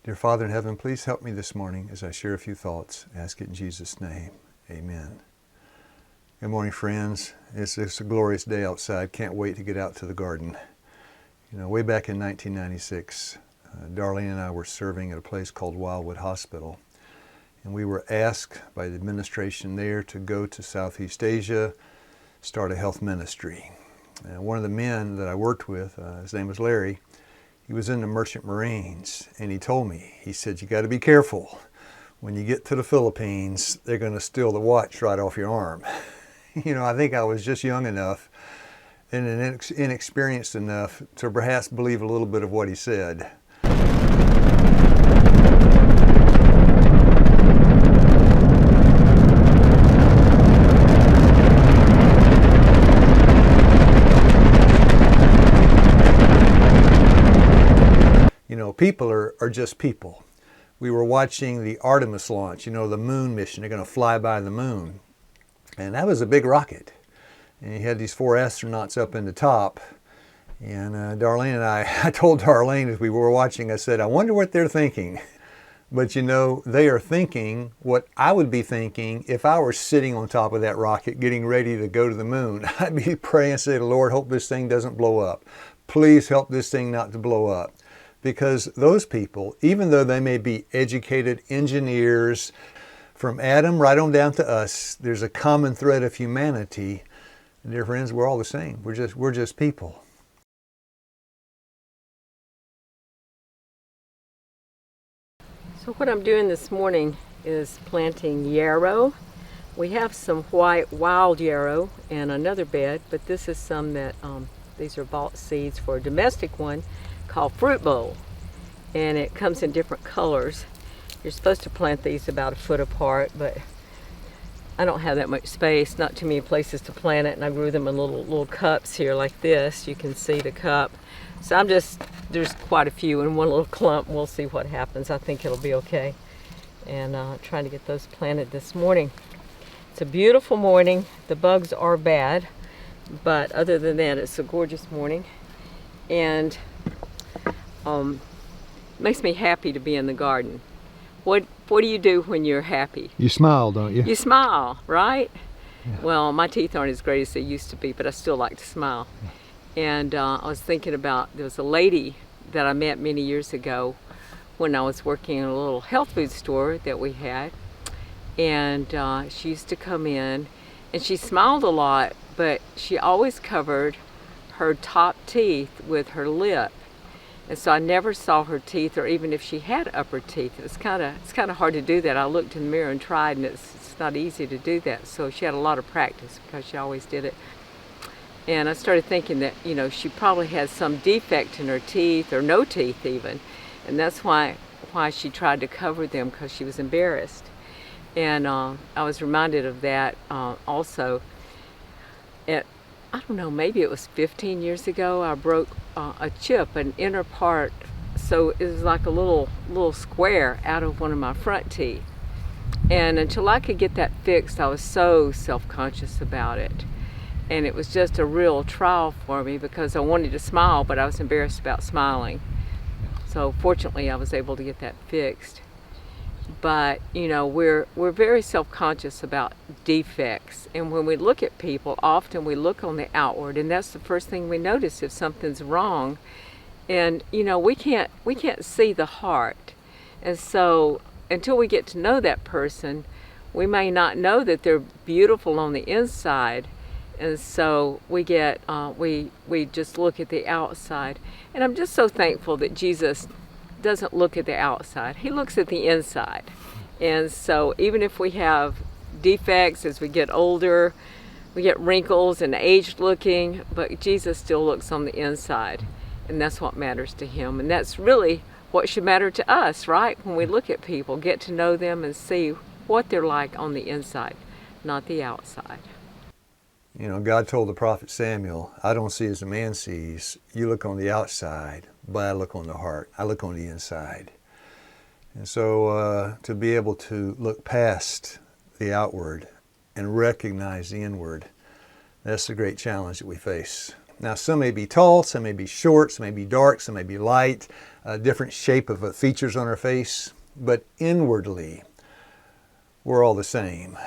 Dear Father in heaven, please help me this morning as I share a few thoughts. Ask it in Jesus' name. Amen. Good morning, friends. It's a glorious day outside. Can't wait to get out to the garden. You know, way back in 1996, Darlene and I were serving at a place called Wildwood Hospital. And we were asked by the administration there to go to Southeast Asia, start a health ministry. And one of the men that I worked with, his name was Larry, he was in the Merchant Marines, and he told me, he said, you got to be careful. When you get to the Philippines, they're going to steal the watch right off your arm. You know, I think I was just young enough and inexperienced enough to perhaps believe a little bit of what he said. You know, people are just people. We were watching the Artemis launch, you know, the moon mission. They're going to fly by the moon. And that was a big rocket. And you had these 4 astronauts up in the top. And Darlene and I told Darlene as we were watching, I said, I wonder what they're thinking. But you know, they are thinking what I would be thinking if I were sitting on top of that rocket getting ready to go to the moon. I'd be praying and say, Lord, hope this thing doesn't blow up. Please help this thing not to blow up. Because those people, even though they may be educated engineers, from Adam right on down to us, there's a common thread of humanity. And dear friends, we're all the same. We're just people. So what I'm doing this morning is planting yarrow. We have some white wild yarrow in another bed, but this is some that, these are bought seeds for a domestic one called Fruit Bowl. And it comes in different colors. You're supposed to plant these about a foot apart, but I don't have that much space, not too many places to plant it, and I grew them in little cups here like this. You can see the cup. So there's quite a few in one little clump. We'll see what happens. I think it'll be okay. And trying to get those planted this morning. It's a beautiful morning. The bugs are bad, but other than that, it's a gorgeous morning. And makes me happy to be in the garden. What do you do when you're happy? You smile, don't you? You smile, right? Yeah. Well, my teeth aren't as great as they used to be, but I still like to smile. And I was thinking about, there was a lady that I met many years ago when I was working in a little health food store that we had. And she used to come in, and she smiled a lot, but she always covered her top teeth with her lip. And so I never saw her teeth, or even if she had upper teeth. It's kind of hard to do that. I looked in the mirror and tried, and it's not easy to do that. So she had a lot of practice because she always did it. And I started thinking that, you know, she probably had some defect in her teeth, or no teeth even. And that's why she tried to cover them, because she was embarrassed. And I was reminded of that also. I don't know, maybe it was 15 years ago, I broke a chip, an inner part, so it was like a little square out of one of my front teeth. And until I could get that fixed, I was so self-conscious about it. And it was just a real trial for me, because I wanted to smile, but I was embarrassed about smiling. So fortunately, I was able to get that fixed. But, you know, we're very self-conscious about defects. And when we look at people, often we look on the outward, and that's the first thing we notice if something's wrong. And, you know, we can't see the heart. And so until we get to know that person, we may not know that they're beautiful on the inside. And so we just look at the outside. And I'm just so thankful that Jesus doesn't look at the outside. He looks at the inside. And so even if we have defects as we get older, we get wrinkles and aged looking, but Jesus still looks on the inside. And that's what matters to him. And that's really what should matter to us, right? When we look at people, get to know them and see what they're like on the inside, not the outside. You know, God told the prophet Samuel, I don't see as a man sees. You look on the outside, but I look on the heart. I look on the inside. And so to be able to look past the outward and recognize the inward, that's the great challenge that we face. Now, some may be tall, some may be short, some may be dark, some may be light, different shape of features on our face, but inwardly, we're all the same.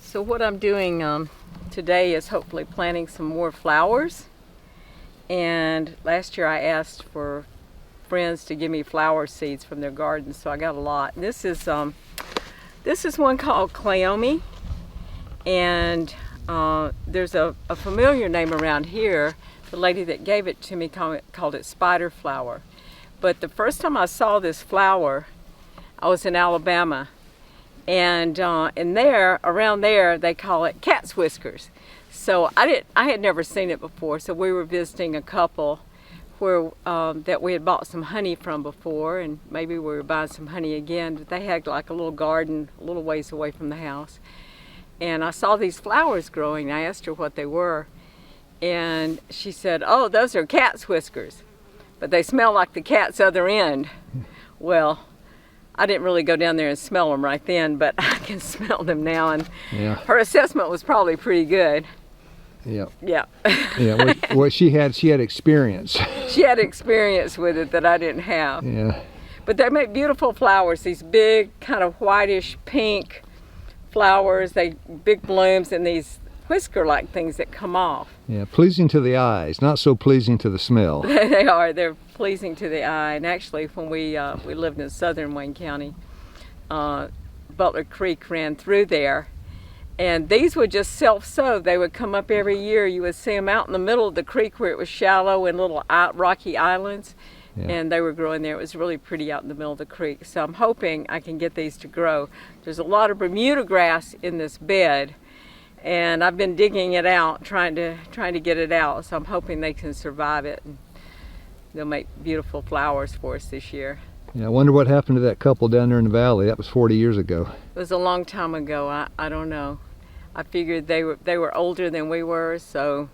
So what I'm doing today is hopefully planting some more flowers. And last year I asked for friends to give me flower seeds from their gardens, so I got a lot. This is one called Cleome, and there's a familiar name around here. The lady that gave it to me called it spider flower. But the first time I saw this flower, I was in Alabama, and around there they call it cat's whiskers. So I had never seen it before. So we were visiting a couple where that we had bought some honey from before, and maybe we were buying some honey again. But they had like a little garden a little ways away from the house, and I saw these flowers growing. I asked her what they were, and she said, "Oh, those are cat's whiskers, but they smell like the cat's other end." Well, I didn't really go down there and smell them right then, but I can smell them now, and her assessment was probably pretty good. Yeah. Yeah. Yeah. Well, she had experience. She had experience with it that I didn't have. Yeah. But they make beautiful flowers. These big, kind of whitish pink flowers. They big blooms and these whisker-like things that come off. Yeah. Pleasing to the eyes, not so pleasing to the smell. They are. They're pleasing to the eye. And actually, when we lived in southern Wayne County, Butler Creek ran through there. And these would just self-sow. They would come up every year. You would see them out in the middle of the creek where it was shallow and little rocky islands. Yeah. And they were growing there. It was really pretty out in the middle of the creek. So I'm hoping I can get these to grow. There's a lot of Bermuda grass in this bed, and I've been digging it out, trying to get it out. So I'm hoping they can survive it. And they'll make beautiful flowers for us this year. Yeah, I wonder what happened to that couple down there in the valley. That was 40 years ago. It was a long time ago. I don't know. I figured they were older than we were, so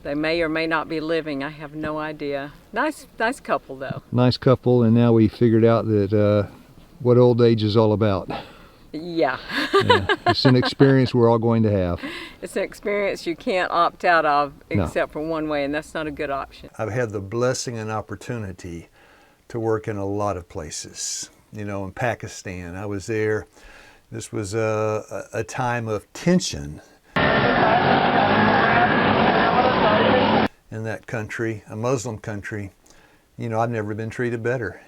they may or may not be living. I have no idea. Nice couple, though. Nice couple, and now we figured out that what old age is all about. Yeah. Yeah. It's an experience we're all going to have. It's an experience you can't opt out of except for one way, and that's not a good option. I've had the blessing and opportunity to work in a lot of places. You know, in Pakistan, I was there. This was a time of tension in that country, a Muslim country. You know, I've never been treated better.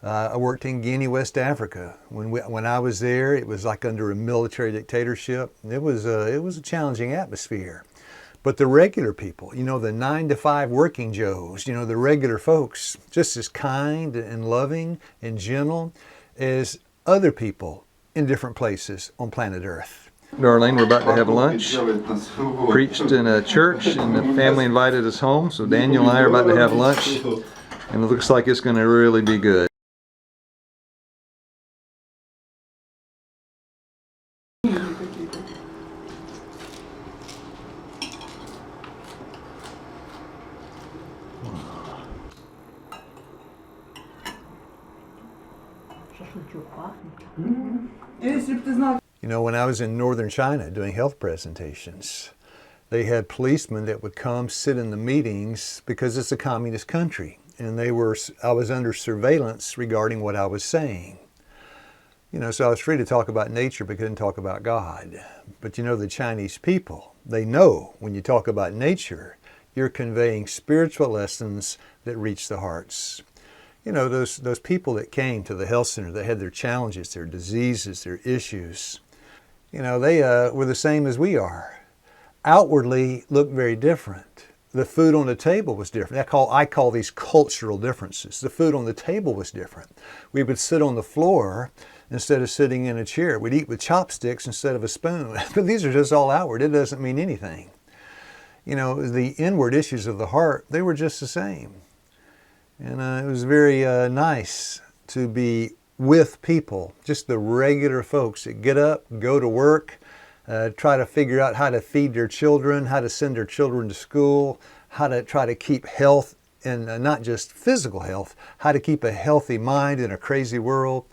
I worked in Guinea, West Africa. When I was there, it was like under a military dictatorship. It was a challenging atmosphere. But the regular people, you know, the 9-to-5 working Joes, you know, the regular folks, just as kind and loving and gentle as other people in different places on planet Earth. Darlene, we're about to have lunch. Preached in a church, and the family invited us home. So Daniel and I are about to have lunch, and it looks like it's going to really be good. You know, when I was in northern China doing health presentations, they had policemen that would come sit in the meetings because it's a communist country, and I was under surveillance regarding what I was saying. You know, so I was free to talk about nature but couldn't talk about God. But you know, the Chinese people, they know when you talk about nature, you're conveying spiritual lessons that reach the hearts. You know, those people that came to the health center, that had their challenges, their diseases, their issues, you know, they were the same as we are. Outwardly looked very different. The food on the table was different. I call these cultural differences. The food on the table was different. We would sit on the floor instead of sitting in a chair. We'd eat with chopsticks instead of a spoon. But these are just all outward. It doesn't mean anything. You know, the inward issues of the heart, they were just the same. And it was very nice to be with people, just the regular folks that get up, go to work, try to figure out how to feed their children, how to send their children to school, how to try to keep health, and not just physical health, how to keep a healthy mind in a crazy world.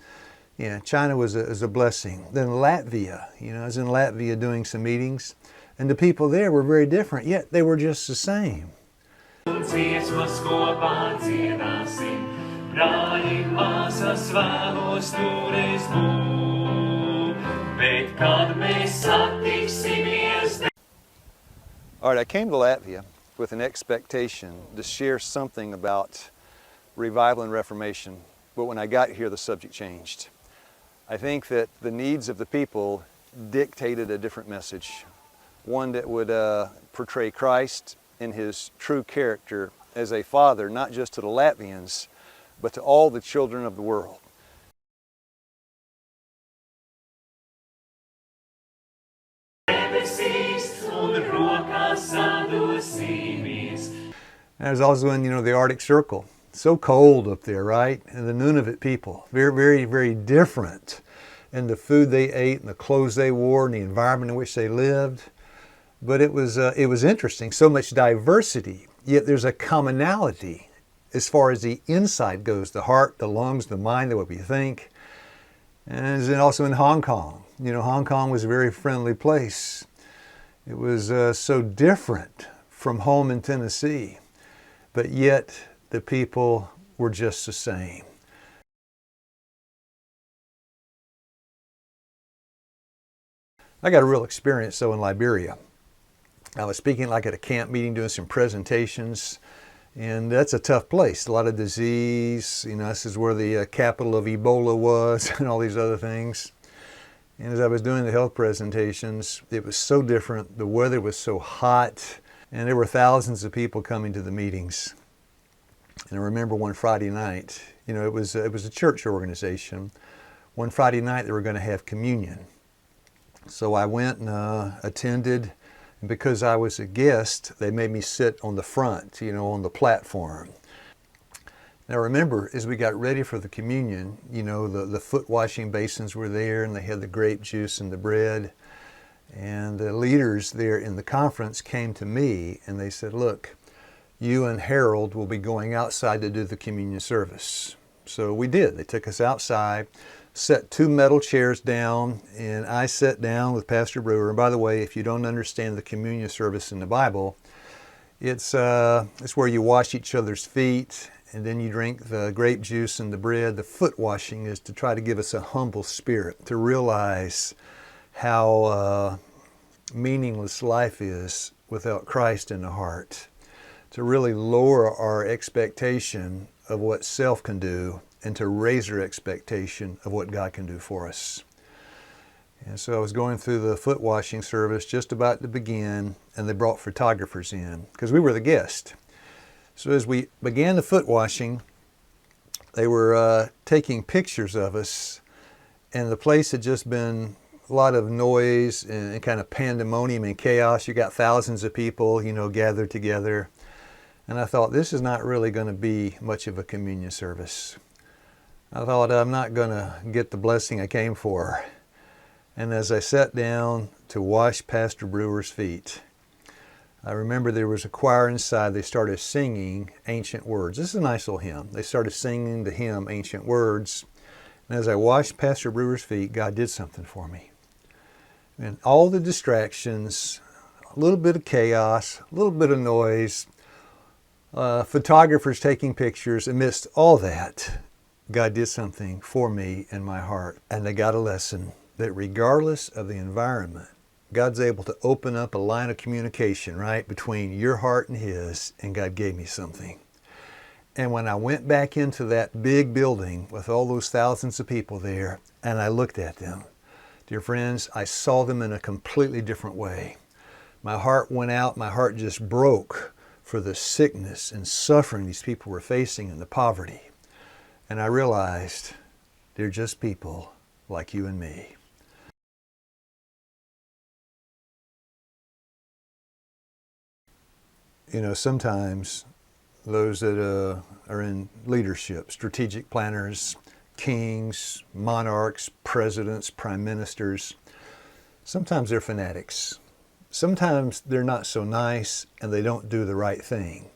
Yeah, China was a blessing. Then Latvia, I was in Latvia doing some meetings, and the people there were very different, yet they were just the same. Dziesmas kopā dziedāsim, brāļi māsas vēlos toreiz būt, bet kad mēs satiksimies. All right, I came to Latvia with an expectation to share something about revival and reformation, but when I got here, the subject changed. I think that the needs of the people dictated a different message, one that would portray Christ in His true character as a father, not just to the Latvians, but to all the children of the world. I was also in, the Arctic Circle. So cold up there, right? And the Nunavut people, very, very, very different in the food they ate and the clothes they wore and the environment in which they lived. But it was interesting, so much diversity, yet there's a commonality as far as the inside goes, the heart, the lungs, the mind, the way we think. And then also in Hong Kong. Hong Kong was a very friendly place. It was so different from home in Tennessee, but yet the people were just the same. I got a real experience though in Liberia. I was speaking like at a camp meeting, doing some presentations, and that's a tough place. A lot of disease, this is where the capital of Ebola was and all these other things. And as I was doing the health presentations, it was so different. The weather was so hot, and there were thousands of people coming to the meetings. And I remember one Friday night, it was a church organization. One Friday night they were going to have communion. So I went and attended. And because I was a guest, they made me sit on the front, on the platform. Now remember, as we got ready for the communion, the foot washing basins were there, and they had the grape juice and the bread. And the leaders there in the conference came to me and they said, look, you and Harold will be going outside to do the communion service. So we did. They took us outside, set 2 metal chairs down, and I sat down with Pastor Brewer. And by the way, if you don't understand the communion service in the Bible, it's where you wash each other's feet, and then you drink the grape juice and the bread. The foot washing is to try to give us a humble spirit, to realize how meaningless life is without Christ in the heart, to really lower our expectation of what self can do and to raise our expectation of what God can do for us. And so I was going through the foot washing service just about to begin, and they brought photographers in because we were the guest. So as we began the foot washing, they were taking pictures of us, and the place had just been a lot of noise and kind of pandemonium and chaos. You got thousands of people, gathered together. And I thought, this is not really going to be much of a communion service. I thought, I'm not going to get the blessing I came for. And as I sat down to wash Pastor Brewer's feet, I remember there was a choir inside. They started singing Ancient Words. This is a nice little hymn. They started singing the hymn Ancient Words. And as I washed Pastor Brewer's feet, God did something for me. And all the distractions, a little bit of chaos, a little bit of noise, photographers taking pictures, amidst all that, God did something for me in my heart. And I got a lesson that regardless of the environment, God's able to open up a line of communication, right, between your heart and His, and God gave me something. And when I went back into that big building with all those thousands of people there, and I looked at them, dear friends, I saw them in a completely different way. My heart went out, my heart just broke for the sickness and suffering these people were facing and the poverty. And I realized they're just people like you and me. Sometimes those that are in leadership, strategic planners, kings, monarchs, presidents, prime ministers. Sometimes they're fanatics. Sometimes they're not so nice and they don't do the right thing.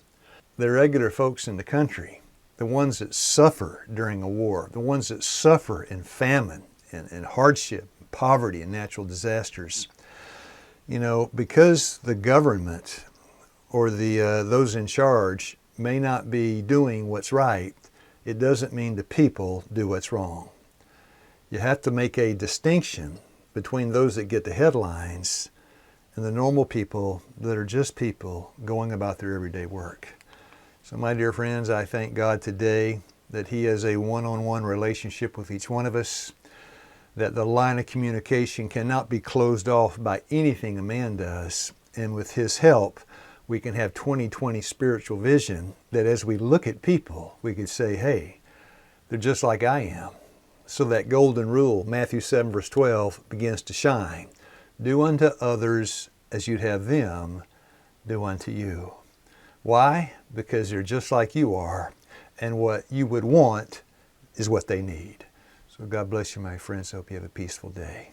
The regular folks in the country, the ones that suffer during a war, the ones that suffer in famine and hardship, poverty and natural disasters, you know, because the government or those in charge may not be doing what's right, it doesn't mean the people do what's wrong. You have to make a distinction between those that get the headlines and the normal people that are just people going about their everyday work. So my dear friends, I thank God today that He has a one-on-one relationship with each one of us, that the line of communication cannot be closed off by anything a man does, and with His help, we can have 20/20 spiritual vision, that as we look at people, we could say, hey, they're just like I am. So that golden rule, Matthew 7 verse 12, begins to shine. Do unto others as you'd have them do unto you. Why? Because they're just like you are, and what you would want is what they need. So God bless you, my friends. Hope you have a peaceful day.